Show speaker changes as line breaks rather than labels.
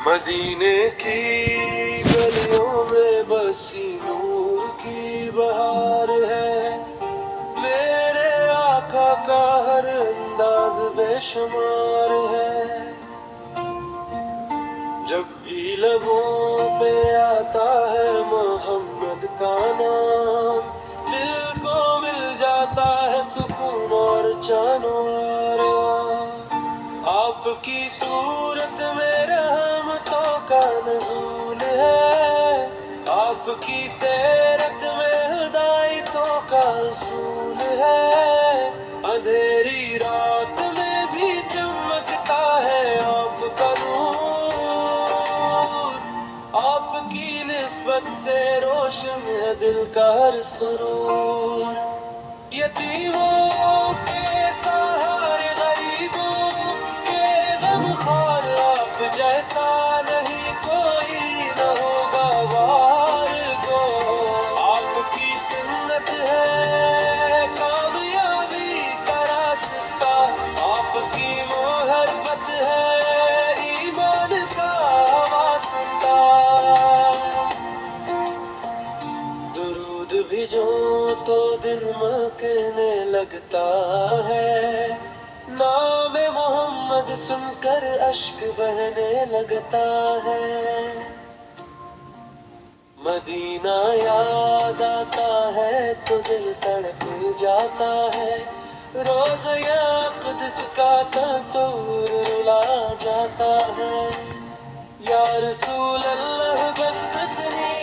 مدینے کی گلیوں میں بسی نور کی بہار ہے، میرے آقا کا ہر انداز بے شمار ہے۔ جب بھی لبوں پہ آتا ہے محمد کا نام، دل کو مل جاتا ہے سکون اور چین و آرام۔ آپ کی صورت میں رحمتوں کا نزول ہے، آپ کی سیرت میں ہدایتوں کا اصول ہے۔ اندھیری رات میں بھی چمکتا ہے آپ کا نور، آپ کی نسبت سے روشن ہے دل کا ہر سرور۔ یتیموں کے سہارے غریبوں کے غمخوار، آپ جیسا نہیں کوئی نہ ہوگا بہار کو۔ آپ کی سنت ہے کامیابی کا راستہ، آپ کی محبت ہے ایمان کا واسطہ۔ درود بھیجو تو دل مہکنے لگتا ہے، نام محمد سن کر اشک بہنے لگتا ہے۔ مدینہ یاد آتا ہے تو دل تڑپ جاتا ہے، روضہ اقدس کا تصور رلا جاتا ہے۔ یا رسول اللہ بس اتنی